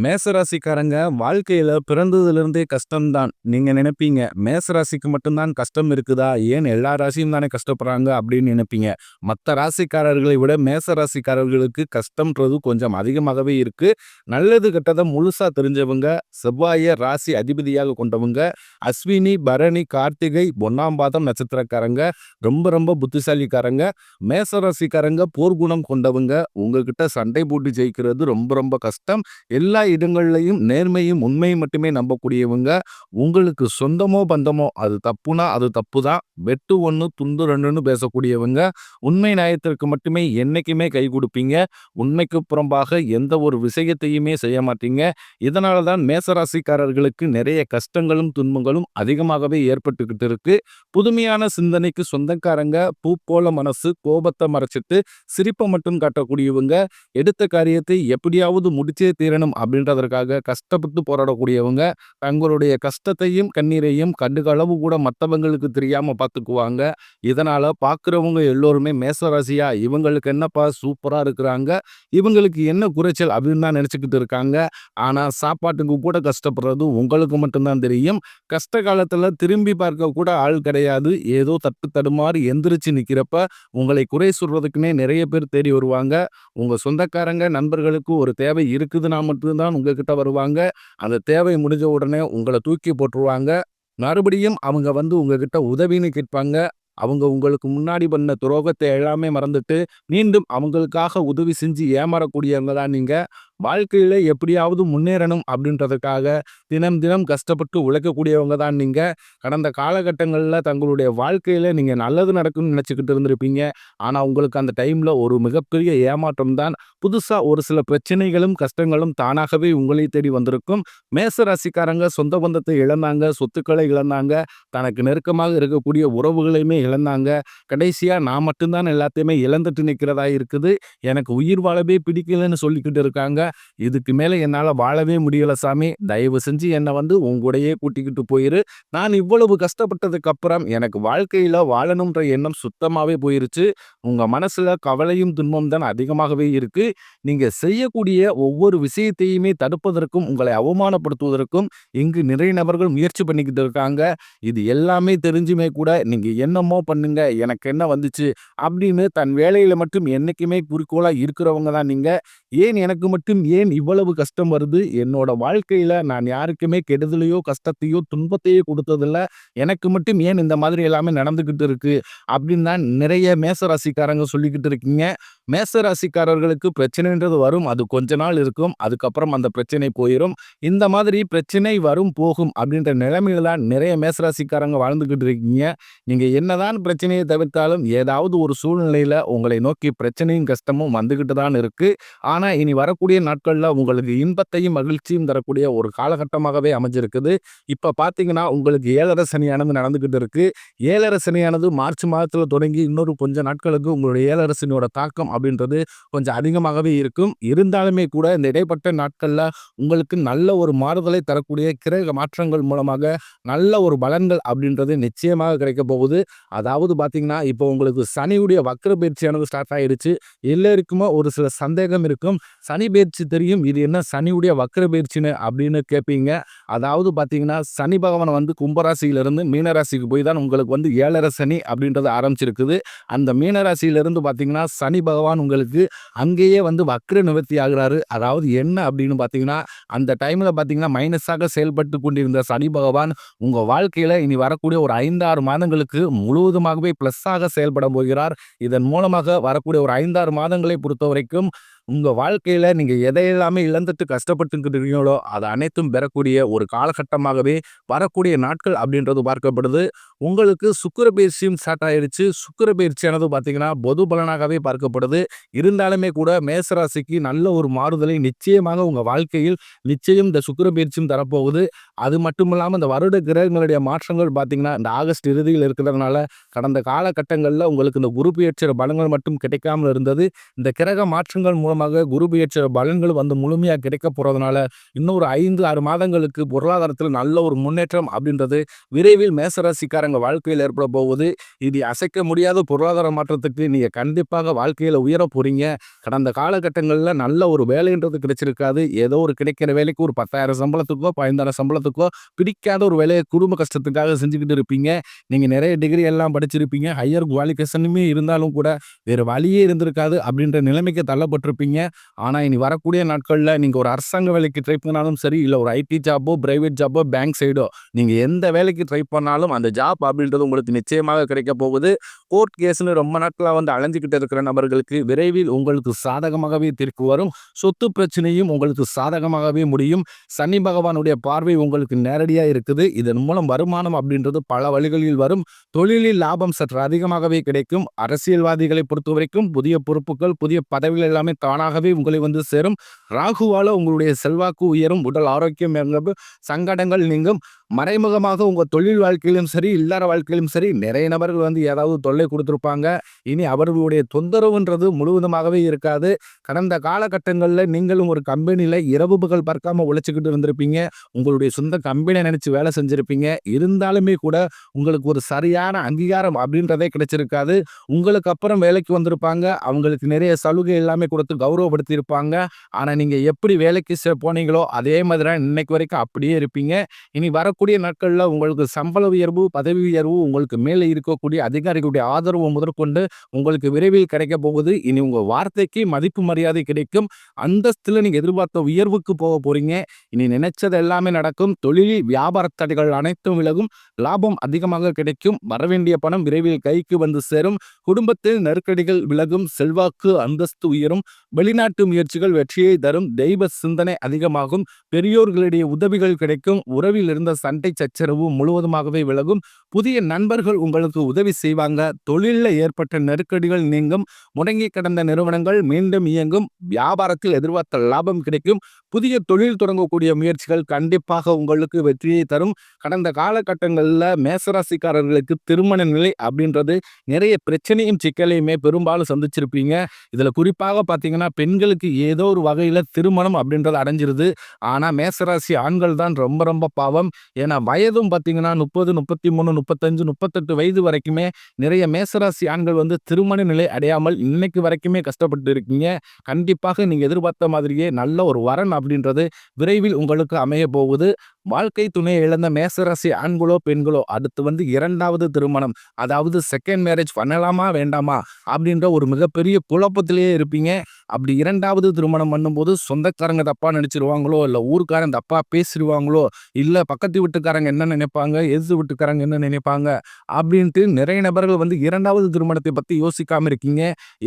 மேசராசிக்காரங்க வாழ்க்கையில பிறந்ததிலிருந்தே கஷ்டம்தான். நீங்க நினைப்பீங்க, மேசராசிக்கு மட்டும் தான் கஷ்டம் இருக்குதா? ஏன் எல்லா ராசியும் தானே கஷ்டப்படுறாங்க அப்படின்னு நினைப்பீங்க. மத்த ராசிக்காரர்களை விட மேச ராசிக்காரர்களுக்கு கஷ்டம்ன்றது கொஞ்சம் அதிகமாகவே இருக்கு. நல்லது கெட்டத முழுசா தெரிஞ்சவங்க, செவ்வாய ராசி அதிபதியாக கொண்டவங்க, அஸ்வினி, பரணி, கார்த்திகை, ஒண்ணாம் பாதம் நட்சத்திரக்காரங்க, ரொம்ப ரொம்ப புத்திசாலிக்காரங்க. மேச ராசிக்காரங்க போர்க்குணம் கொண்டவங்க. உங்ககிட்ட சண்டை போட்டு ஜெயிக்கிறது ரொம்ப ரொம்ப கஷ்டம். எல்லா இடங்கள்லையும் நேர்மையும் உண்மையும் மட்டுமே நம்பக்கூடியவங்க. உங்களுக்கு சொந்தமோ பந்தமோ அது தப்புனா அது தப்பு தான். வெட்டு ஒண்ணு துண்டு ரெண்டுன்னு பேசக்கூடியவங்க. உண்மை நியாயத்திற்கு மட்டுமே என்னைக்குமே கை கொடுப்பீங்க. உண்மைக்கு புறம்பாக எந்த ஒரு விஷயத்தையுமே செய்ய மாட்டீங்க. இதனால தான் மேசராசிக்காரர்களுக்கு நிறைய கஷ்டங்களும் துன்பங்களும் அதிகமாகவே ஏற்பட்டுக்கிட்டு இருக்கு. புதுமையான சிந்தனைக்கு சொந்தக்காரங்க, பூ போல மனசு, கோபத்தை மறைச்சிட்டு சிரிப்பை மட்டும் காட்டக்கூடியவங்க. எடுத்த காரியத்தை எப்படியாவது முடிச்சே தீரணும் அப்படின்றதற்காக கஷ்டப்பட்டு போராடக்கூடியவங்க. தங்களுடைய கஷ்டத்தையும் கண்ணீரையும் கடுகளவு கூட மற்றவங்களுக்கு தெரியாம பார்த்துக்குவாங்க. இதனால பார்க்குறவங்க எல்லோருமே மேசராசியா இவங்களுக்கு என்னப்பா சூப்பரா இருக்கிறாங்க, இவங்களுக்கு என்ன குறைச்சல் அப்படின்னு தான் நினைச்சுக்கிட்டு இருக்காங்க. ஆனா சாப்பாட்டுக்கு கூட கஷ்டப்படுறது உங்களுக்கு மட்டும்தான் தெரியும். கஷ்ட காலத்துல திரும்பி பார்க்க கூட ஆள் கிடையாது. ஏதோ தட்டு தடுமாறி எந்திரிச்சு நிக்கிறப்ப உங்களை குறை சொல்றதுக்குன்னே நிறைய பேர் தேடி வருவாங்க. உங்க சொந்தக்காரங்க நண்பர்களுக்கு ஒரு தேவை இருக்குதுன்னா மட்டும்தான் உங்ககிட்ட வருவாங்க. அந்த தேவை முடிஞ்ச உடனே உங்களை தூக்கி போட்டுருவாங்க. மறுபடியும் அவங்க வந்து உங்ககிட்ட உதவின்னு கேட்பாங்க. அவங்க உங்களுக்கு முன்னாடி பண்ண துரோகத்தை எல்லாமே மறந்துட்டு மீண்டும் அவங்களுக்காக உதவி செஞ்சு ஏமாறக்கூடியவங்க தான் நீங்க. வாழ்க்கையில எப்படியாவது முன்னேறணும் அப்படின்றதுக்காக தினம் தினம் கஷ்டப்பட்டு உழைக்கக்கூடியவங்க தான் நீங்க. கடந்த காலகட்டங்களில் தங்களுடைய வாழ்க்கையில நீங்க நல்லது நடக்கும்னு நினைச்சுக்கிட்டு இருந்திருப்பீங்க. ஆனா உங்களுக்கு அந்த டைம்ல ஒரு மிகப்பெரிய ஏமாற்றம் தான். புதுசா ஒரு சில பிரச்சனைகளும் கஷ்டங்களும் தானாகவே உங்களை தேடி வந்திருக்கும். மேச ராசிக்காரங்க சொந்த பந்தத்தை இழந்தாங்க, சொத்துக்களை இழந்தாங்க, தனக்கு நெருக்கமாக இருக்கக்கூடிய உறவுகளையுமே இழந்தாங்க. கடைசியா நான் மட்டும்தான் எல்லாத்தையுமே இழந்துட்டு நிற்கிறதா இருக்குது, எனக்கு உயிர் வாழவே பிடிக்கலன்னு சொல்லிக்கிட்டு இருக்காங்க. இதுக்கு மேல என்னால வாழவே முடியல சாமி, தயவு செஞ்சு என்னை வந்து உங்கூடையே கூட்டிக்கிட்டு போயிரு. நான் இவ்வளவு கஷ்டப்பட்டதுக்கு அப்புறம் எனக்கு வாழ்க்கையில வாழணும்ன்ற எண்ணம் சுத்தமாவே போயிருச்சு. உங்க மனசுல கவலையும் துன்பம் தான் அதிகமாகவே இருக்கு. நீங்க செய்யக்கூடிய ஒவ்வொரு விஷயத்தையுமே தடுப்பதற்கும் உங்களை அவமானப்படுத்துவதற்கும் இங்கு நிறைய நபர்கள் முயற்சி பண்ணிக்கிட்டு இருக்காங்க. இது எல்லாமே தெரிஞ்சுமே கூட நீங்க என்னமோ பண்ணுங்க, எனக்கு என்ன வந்துச்சு அப்படின்னு தன் வேலையில மட்டும் என்னைக்குமே குறிக்கோளா இருக்கிறவங்க தான் நீங்க. ஏன் எனக்கு மட்டும் ஏன் இவ்வளவு கஷ்டம் வருது, என்னோட வாழ்க்கையில நான் யாருக்குமே கெடுதலையோ கஷ்டத்தையோ துன்பத்தையோ கொடுத்ததில்ல, எனக்கு மட்டும் ஏன் இந்த மாதிரி எல்லாமே நடந்துகிட்டு இருக்கு அப்படின்னு தான் நிறைய மேசராசிக்காரங்க சொல்லிக்கிட்டு இருக்கீங்க. மேசராசிக்காரர்களுக்கு பிரச்சனைன்றது வரும், அது கொஞ்ச நாள் இருக்கும், அதுக்கப்புறம் அந்த பிரச்சனை போயிடும். இந்த மாதிரி பிரச்சனை வரும் போகும் அப்படின்ற நிலைமையில தான் நிறைய மேசராசிக்காரங்க வாழ்ந்துகிட்டு இருக்கீங்க. நீங்க என்னதான் பிரச்சனையை தவிர்த்தாலும் ஏதாவது ஒரு சூழ்நிலையில உங்களை நோக்கி பிரச்சனையும் கஷ்டமும் வந்துகிட்டு தான் இருக்கு. ஆனா இனி வரக்கூடிய நாட்கள்ல உங்களுக்கு இன்பத்தையும் மகிழ்ச்சியும் தரக்கூடிய ஒரு காலகட்டமாகவே அமைஞ்சிருக்குது. இப்ப பாத்தீங்கன்னா உங்களுக்கு 7.5 சனியானது நடந்துகிட்டு இருக்கு. 7.5 சனியானது மார்ச் மாதத்துல தொடங்கி இன்னொரு கொஞ்ச நாட்களுக்கு உங்களுடைய 7.5 சனியோட தாக்கம் அப்படின்றது கொஞ்சம் அதிகமாகவே இருக்கும். இருந்தாலுமே கூட இந்த இடைப்பட்ட நாட்கள்ல உங்களுக்கு நல்ல ஒரு மாறுதலை தரக்கூடிய கிரக மாற்றங்கள் மூலமாக நல்ல ஒரு பலன்கள் அப்படின்றது நிச்சயமாக கிடைக்க போகுது. அதாவது பாத்தீங்கன்னா இப்போ உங்களுக்கு சனியுடைய வக்ர பயிற்சியானது ஸ்டார்ட் ஆயிடுச்சு. எல்லாருக்குமே ஒரு சில சந்தேகம் இருக்கும். சனி பயிற்சி தெரியும், இது என்ன சனியுடைய வக்ர பயிற்சின்னு அப்படின்னு கேட்பீங்க. அதாவது பாத்தீங்கன்னா சனி பகவான் வந்து கும்பராசியிலிருந்து மீனராசிக்கு போய் தான் உங்களுக்கு வந்து 7.5 சனி அப்படின்றது ஆரம்பிச்சிருக்குது. அந்த மீனராசியிலிருந்து பாத்தீங்கன்னா சனி பகவான் உங்களுக்கு அங்கேயே வந்து வக்ர நிவர்த்தி ஆகுறாரு. அதாவது என்ன அப்படின்னு பாத்தீங்கன்னா அந்த டைம்ல பாத்தீங்கன்னா மைனஸாக செயல்பட்டு கொண்டிருந்த சனி பகவான் உங்க வாழ்க்கையில இனி வரக்கூடிய ஒரு 5-6 மாதங்களுக்கு முழுவதுமாகவே பிளஸ்ஸாக செயல்பட போகிறார். இதன் மூலமாக வரக்கூடிய ஒரு 5-6 மாதங்களை பொறுத்த வரைக்கும் உங்க வாழ்க்கையில நீங்க எதையெல்லாமே இழந்துட்டு கஷ்டப்பட்டுக்கிறீங்களோ அது அனைத்தும் பெறக்கூடிய ஒரு காலகட்டமாகவே வரக்கூடிய நாட்கள் அப்படின்றது பார்க்கப்படுது. உங்களுக்கு சுக்கிர பயிற்சியும் ஸ்டார்ட் ஆயிடுச்சு. சுக்கிர பயிற்சியானது பார்த்தீங்கன்னா பொது பலனாகவே பார்க்கப்படுது. இருந்தாலுமே கூட மேசராசிக்கு நல்ல ஒரு மாறுதலை நிச்சயமாக உங்க வாழ்க்கையில் நிச்சயம் இந்த சுக்கிர பயிற்சியும் தரப்போகுது. அது மட்டும் இல்லாம இந்த வருட கிரகங்களுடைய மாற்றங்கள் பார்த்தீங்கன்னா இந்த ஆகஸ்ட் இறுதியில் இருக்கிறதுனால கடந்த காலகட்டங்களில் உங்களுக்கு இந்த குரு பெயர்ச்சியோட பலன்கள் மட்டும் கிடைக்காமல் இருந்தது. இந்த கிரக மாற்றங்கள் மூலமாக மூலமாக குரு பெயர்ச்சி பலன்கள் வந்து முழுமையா கிடைக்க போறதுனால, இன்னும் ஒரு 5, 6 மாதங்களுக்கு பொருளாதாரத்துல நல்ல ஒரு முன்னேற்றம் அப்படின்றது விரைவில் மேசராசிக்காரங்க வாழ்க்கையில ஏற்பட போகுது. இது அசைக்க முடியாத பொருளாதார மாற்றத்துக்கு நீங்க கண்டிப்பாக வாழ்க்கையில உயரப் போறீங்க. கடந்த காலகட்டங்கள்ல நல்ல ஒரு வேலைன்றது கிடைச்சிருக்காது. ஏதோ ஒரு கிடைக்கிற வேலைக்கு ஒரு 10,000 சம்பளத்துக்கோ, 15,000 சம்பளத்துக்கோ பிடிக்காத ஒரு வேலைய குடும்ப கஷ்டத்துக்காக செஞ்சுக்கிட்டு இருப்பீங்க. நீங்க நிறைய டிகிரி எல்லாம் படிச்சிருப்பீங்க. ஹையர் குவாலிஃபிகேஷனுமே இருந்தாலும் கூட, வேற வழியே இருந்திருக்காது அப்படின்ற நிலைமைக்கு தள்ளப்பட்டிருப்பீங்க. ஆனா, இனி வரக்கூடிய நாட்கள்ல நீங்க ஒரு அரசாங்க வேலைக்கு ட்ரை பண்ணாலும் சரி, இல்ல ஒரு ஐடி ஜாப்போ, பிரைவேட் ஜாப்போ, பேங்க் சைடோ நீங்க எந்த வேலைக்கு ட்ரை பண்ணாலும் அந்த ஜாப் அப்படின்றது உங்களுக்கு நிச்சயமாக கிடைக்க போகுது. கோர்ட் கேஸ்ன்னு ரொம்ப நாட்களா வந்து அலைஞ்சுகிட்டு இருக்கிற நபர்களுக்கு விரைவில் உங்களுக்கு சாதகமாகவே தீர்ப்பு வரும். சொத்து பிரச்சனையும் உங்களுக்கு சாதகமாகவே முடியும். சனி பகவானுடைய பார்வை உங்களுக்கு நேரடியா இருக்குது. இதன் மூலம் வருமானம் அப்படின்றது பல வழிகளில் வரும். தொழிலில் லாபம் சற்று அதிகமாகவே கிடைக்கும். அரசியல்வாதிகளை பொறுத்தவரைக்கும் புதிய பொறுப்புகள், புதிய பதவிகள் எல்லாமே தானாகவே உங்களை வந்து சேரும். ராகுவால உங்களுடைய செல்வாக்கு உயரும். உடல் ஆரோக்கியம் மேம்படும். சங்கடங்கள் நீங்கும். மறைமுகமாக உங்க தொழில் வாழ்க்கையிலும் சரி, இல்லற வாழ்க்கையிலும் சரி, நிறைய நபர்கள் வந்து ஏதாவது தொல்லை கொடுத்திருப்பாங்க. இனி அவர்களுடைய தொந்தரவுன்றது முழுவதுமாகவே இருக்காது. கடந்த காலகட்டங்கள்ல நீங்களும் ஒரு கம்பெனில இரவு பகல் பார்க்காம உழைச்சுக்கிட்டு இருந்திருப்பீங்க. உங்களுடைய சொந்த கம்பெனிய நினைச்சு வேலை செஞ்சிருப்பீங்க. இருந்தாலுமே கூட உங்களுக்கு ஒரு சரியான அங்கீகாரம் அப்படின்றதே கிடைச்சிருக்காது. உங்களுக்கு அப்புறம் வேலைக்கு வந்திருப்பாங்க. அவங்களுக்கு நிறைய சலுகை எல்லாமே கொடுத்து கௌரவப்படுத்தி இருப்பாங்க. ஆனா நீங்க எப்படி வேலைக்கு போனீங்களோ அதே மாதிரி தான் இன்னைக்கு வரைக்கும் அப்படியே இருப்பீங்க. இனி வரக்கூடிய நாட்கள்ல உங்களுக்கு சம்பள உயர்வு, பதவி உயர்வு, உங்களுக்கு மேலே இருக்கக்கூடிய அதிகாரிகளுடைய ஆதரவு முதற்கொண்டு உங்களுக்கு விரைவில் கிடைக்க போகுது. இனி உங்க வார்த்தைக்கு மதிப்பு மரியாதை கிடைக்கும். அந்தஸ்துல நீங்க எதிர்பார்த்த உயர்வுக்கு போக போறீங்க. இனி நினைச்சது எல்லாமே நடக்கும். தொழிலில் வியாபார தடைகள் அனைத்தும் விலகும். லாபம் அதிகமாக கிடைக்கும். வரவேண்டிய பணம் விரைவில் கைக்கு வந்து சேரும். குடும்பத்தில் நெருக்கடிகள் விலகும். செல்வாக்கு அந்தஸ்து உயரும். வெளிநாட்டு முயற்சிகள் வெற்றியை தரும். தெய்வ சிந்தனை அதிகமாகும். பெரியோர்களுடைய உதவிகள் கிடைக்கும். உறவில் இருந்த சண்டை சச்சரவு முழுவதுமாகவே விலகும். புதிய நண்பர்கள் உங்களுக்கு உதவி செய்வாங்க. தொழிலில் ஏற்பட்ட நெருக்கடிகள் நீங்கும். முடங்கி கிடந்த நிறுவனங்கள் மீண்டும் இயங்கும். வியாபாரத்தில் எதிர்பார்த்த லாபம் கிடைக்கும். புதிய தொழில் தொடங்கக்கூடிய முயற்சிகள் கண்டிப்பாக உங்களுக்கு வெற்றியை தரும். கடந்த காலகட்டங்களில் மேசராசிக்காரர்களுக்கு திருமண நிலை அப்படின்றது நிறைய பிரச்சனையும் சிக்கலையுமே பெரும்பாலும் சந்திச்சிருப்பீங்க. இதுல குறிப்பாக பார்த்தீங்கன்னா பெண்களுக்கு ஏதோ ஒரு வகையில திருமணம் அப்படின்றது அடைஞ்சிருது. ஆனா மேசராசி ஆண்கள் தான் ரொம்ப ரொம்ப பாவம். ஏன்னா வயதும் பார்த்தீங்கன்னா 30, 33, 35, 38 வயது வரைக்குமே நிறைய மேசராசி ஆண்கள் வந்து திருமண நிலை அடையாமல் இன்னைக்கு வரைக்குமே கஷ்டப்பட்டு இருக்கீங்க. கண்டிப்பாக நீங்க எதிர்பார்த்த மாதிரியே நல்ல ஒரு வரன் அப்படின்றது விரைவில் உங்களுக்கு அமைய போகுது. வாழ்க்கை துணையை இழந்த மேசராசி ஆண்களோ பெண்களோ அடுத்து வந்து 2வது திருமணம், அதாவது செகண்ட் மேரேஜ் பண்ணலாமா வேண்டாமா அப்படின்ற ஒரு மிகப்பெரிய குழப்பத்திலேயே இருப்பீங்க. அப்படி 2வது திருமணம் பண்ணும்போது சொந்தக்காரங்க தப்பா நினைச்சிருவாங்களோ, இல்ல ஊர்க்காரன் தப்பா பேசிடுவாங்களோ, இல்ல பக்கத்து வீட்டுக்காரங்க என்ன நினைப்பாங்க, எதிர்த்து வீட்டுக்காரங்க என்ன நினைப்பாங்க அப்படின்ட்டு நிறைய நபர்கள் வந்து 2வது திருமணத்தை பத்தி யோசிக்காம இருக்கீங்க.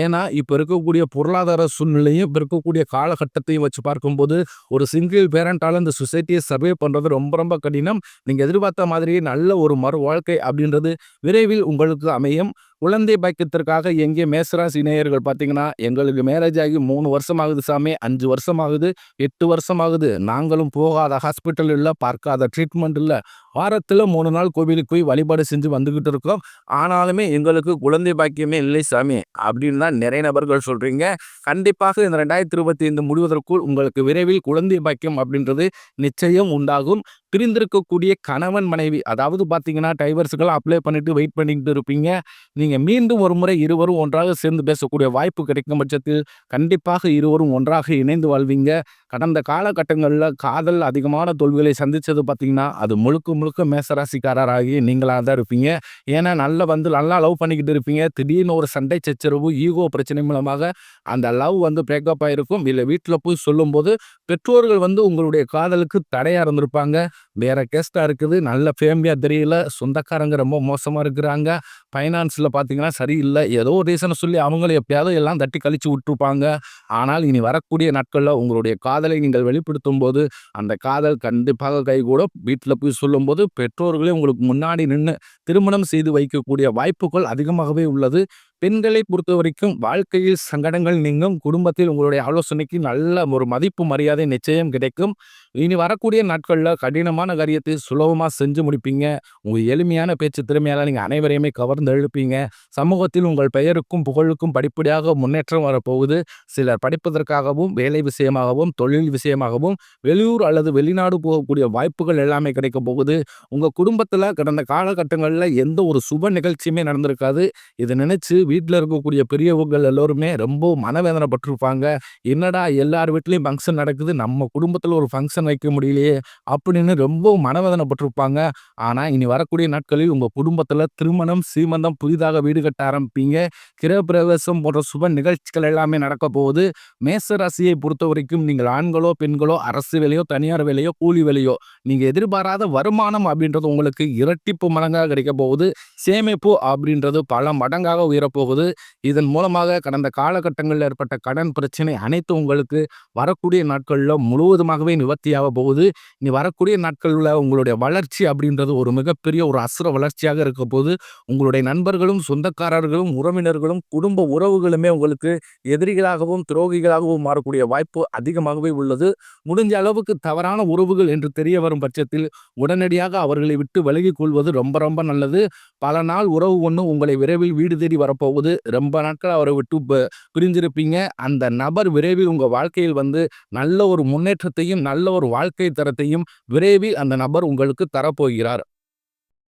ஏன்னா இப்ப இருக்கக்கூடிய பொருளாதார சூழ்நிலையும் இப்ப இருக்கக்கூடிய காலகட்டத்தையும் வச்சு பார்க்கும்போது ஒரு சிங்கிள் பேரண்டால இந்த சொசைட்டியை சர்வே பண்றது ரொம்ப ரொம்ப கடினம். நீங்க எதிர்பார்த்த மாதிரியே நல்ல ஒரு மறு வாழ்க்கை அப்படின்றது விரைவில் உங்களுக்கு அமையும். குழந்தை பாக்கியத்திற்காக எங்கே மேசராசி நேயர்கள் பார்த்தீங்கன்னா, எங்களுக்கு மேரேஜ் ஆகி 3 வருஷம் ஆகுது சாமி, 5 வருஷம் ஆகுது, 8 வருஷம் ஆகுது. நாங்களும் போகாத ஹாஸ்பிட்டல் இல்ல, பார்க்காத ட்ரீட்மெண்ட் இல்ல. வாரத்துல 3 நாள் கோவிலுக்கு போய் வழிபாடு செஞ்சு வந்துகிட்டு இருக்கோம். ஆனாலுமே எங்களுக்கு குழந்தை பாக்கியமே இல்லை சாமி அப்படின்னு தான் நிறைய நபர்கள் சொல்றீங்க. கண்டிப்பாக இந்த 2025 முடிவதற்குள் உங்களுக்கு விரைவில் குழந்தை பாக்கியம் அப்படின்றது நிச்சயம் உண்டாகும். பிரிந்திருக்கக்கூடிய கணவன் மனைவி அதாவது பார்த்தீங்கன்னா டைவர்ஸுக்கெல்லாம் அப்ளை பண்ணிட்டு வெயிட் பண்ணிக்கிட்டு இருப்பீங்க. நீங்க மீண்டும் ஒரு முறை இருவரும் ஒன்றாக சேர்ந்து பேசக்கூடிய வாய்ப்பு கிடைக்கும் பட்சத்தில் கண்டிப்பாக இருவரும் ஒன்றாக இணைந்து வாழ்வீங்க. கடந்த காலகட்டங்கள்ல காதல் அதிகமான தோல்விகளை சந்திச்சது பார்த்தீங்கன்னா, அது முழுக்க முழுக்க மேசராசிக்காரராகிய நீங்களா தான் இருப்பீங்க. ஏன்னா நல்லா லவ் பண்ணிக்கிட்டு இருப்பீங்க. திடீர்னு ஒரு சண்டை சச்சரவு, ஈகோ பிரச்சனை மூலமாக அந்த லவ் வந்து பிரேக்கப் ஆயிருக்கும். இல்ல வீட்ல போய் சொல்லும்போது பெற்றோர்கள் வந்து உங்களுடைய காதலுக்கு தடையா இருந்திருப்பாங்க. வேற கேஸ்ட்டா இருக்குது. நல்ல ஃபேமிலியா தெரியல. சொந்தக்காரங்க ரொம்ப மோசமா இருக்கிறாங்க. ஃபைனான்ஸ்ல பார்த்தீங்கன்னா சரியில்ல. ஏதோ ஒரு ரீசன சொல்லி அவங்களும் எப்பயாவது எல்லாம் தட்டி கழிச்சு விட்டுருப்பாங்க. ஆனால் இனி வரக்கூடிய நாட்கள்ல உங்களுடைய காதலை நீங்கள் வெளிப்படுத்தும்போது, அந்த காதல் கண்டிப்பாக கைகூடும். வீட்ல போய் சொல்லும்போது பெற்றோர்களே உங்களுக்கு முன்னாடி நின்னு திருமணம் செய்து வைக்கக்கூடிய வாய்ப்புகள் அதிகமாகவே உள்ளது. பெண்களை பொறுத்தவரைக்கும் வாழ்க்கையில் சங்கடங்கள் நீங்கும். குடும்பத்தில் உங்களுடைய ஆலோசனைக்கு நல்ல ஒரு மதிப்பு மரியாதை நிச்சயம் கிடைக்கும். இனி வரக்கூடிய நாட்கள்ல கடினமான சுலபமான காரியத்தை சுலபமா செஞ்சு முடிப்பீங்க. உங்க எளிமையான பேச்சு திறமையால நீங்க அனைவரையுமே கவர்ந்து இழுப்பீங்க. சமூகத்தில் உங்கள் பெயருக்கும், புகழுக்கும் படிப்படியாக முன்னேற்றம் வரப்போகுது. சிலர் படிப்பதற்காகவும், வேலை விஷயமாகவும், தொழில் விஷயமாகவும் வெளியூர் அல்லது வெளிநாடு போகக்கூடிய வாய்ப்புகள் எல்லாமே கிடைக்கப் போகுது. உங்க குடும்பத்துல கடந்த காலகட்டங்கள்ல எந்த ஒரு சுப நிகழ்ச்சியுமே நடந்திருக்காது. இத நினைச்சு வீட்ல இருக்கக்கூடிய பெரியவர்கள் எல்லோருமே ரொம்ப மனவேதனைப்பட்டிருப்பாங்க. என்னடா எல்லார் வீட்லயும் ஃபங்ஷன் நடக்குது, நம்ம குடும்பத்துல ஒரு ஃபங்ஷன் வைக்க முடியலையே அப்படின்னு ரொம்ப மனவேதனைப்பட்டிருப்பாங்க. ஆனா இனி வரக்கூடிய நாட்களில் உங்க குடும்பத்துல திருமணம், சீமந்தம், புதிதாக வீடு கட்ட ஆரம்பிப்பீங்க. கிரகப்பிரவேசம் போன்ற சுப நிகழ்ச்சிகள் எல்லாமே நடக்க போகுது. மேச ராசியை பொறுத்தவரைக்கும் நீங்கள் ஆண்களோ, பெண்களோ, அரசு வேலையோ, தனியார் வேலையோ, கூலி வேலையோ, நீங்க எதிர்பாராத வருமானம் அப்படின்றது உங்களுக்கு இரட்டிப்பு மடங்காக கிடைக்க போகுது. சேமிப்பு அப்படின்றது பல மடங்காக உயரப்போகுது. இதன் மூலமாக கடந்த காலகட்டங்களில் ஏற்பட்ட கடன் பிரச்சனை அனைத்து உங்களுக்கு வரக்கூடிய நாட்கள்ல முழுவதுமாகவே நிவர்த்தியாக போகுது. இனி வரக்கூடிய நாட்கள்ல உங்களுடைய வளர்ச்சி அப்படின்றது ஒரு மிகப்பெரிய ஒரு அசுர வளர்ச்சியாக இருக்க போது. உங்களுடைய நண்பர்களும், சொந்தக்காரர்களும், உறவினர்களும், குடும்ப உறவுகளுமே உங்களுக்கு எதிரிகளாகவும், துரோகிகளாகவும் மாறக்கூடிய வாய்ப்பு அதிகமாகவே உள்ளது. முடிஞ்ச அளவுக்கு தவறான உறவுகள் என்று தெரிய வரும் பட்சத்தில் உடனடியாக அவர்களை விட்டு விலகிக் கொள்வது ரொம்ப ரொம்ப நல்லது. பல நாள் உறவு ஒண்ணு உங்களை விரைவில் வீடு தேடி வரப்போகுது. ரொம்ப நாட்கள் அவரை விட்டு பிரிஞ்சிருப்பீங்க. அந்த நபர் விரைவில் உங்க வாழ்க்கையில் வந்து நல்ல ஒரு முன்னேற்றத்தையும், நல்ல ஒரு வாழ்க்கை தரத்தையும் விரைவில் அந்த நபர் உங்களுக்கு தரப்போகிறார்.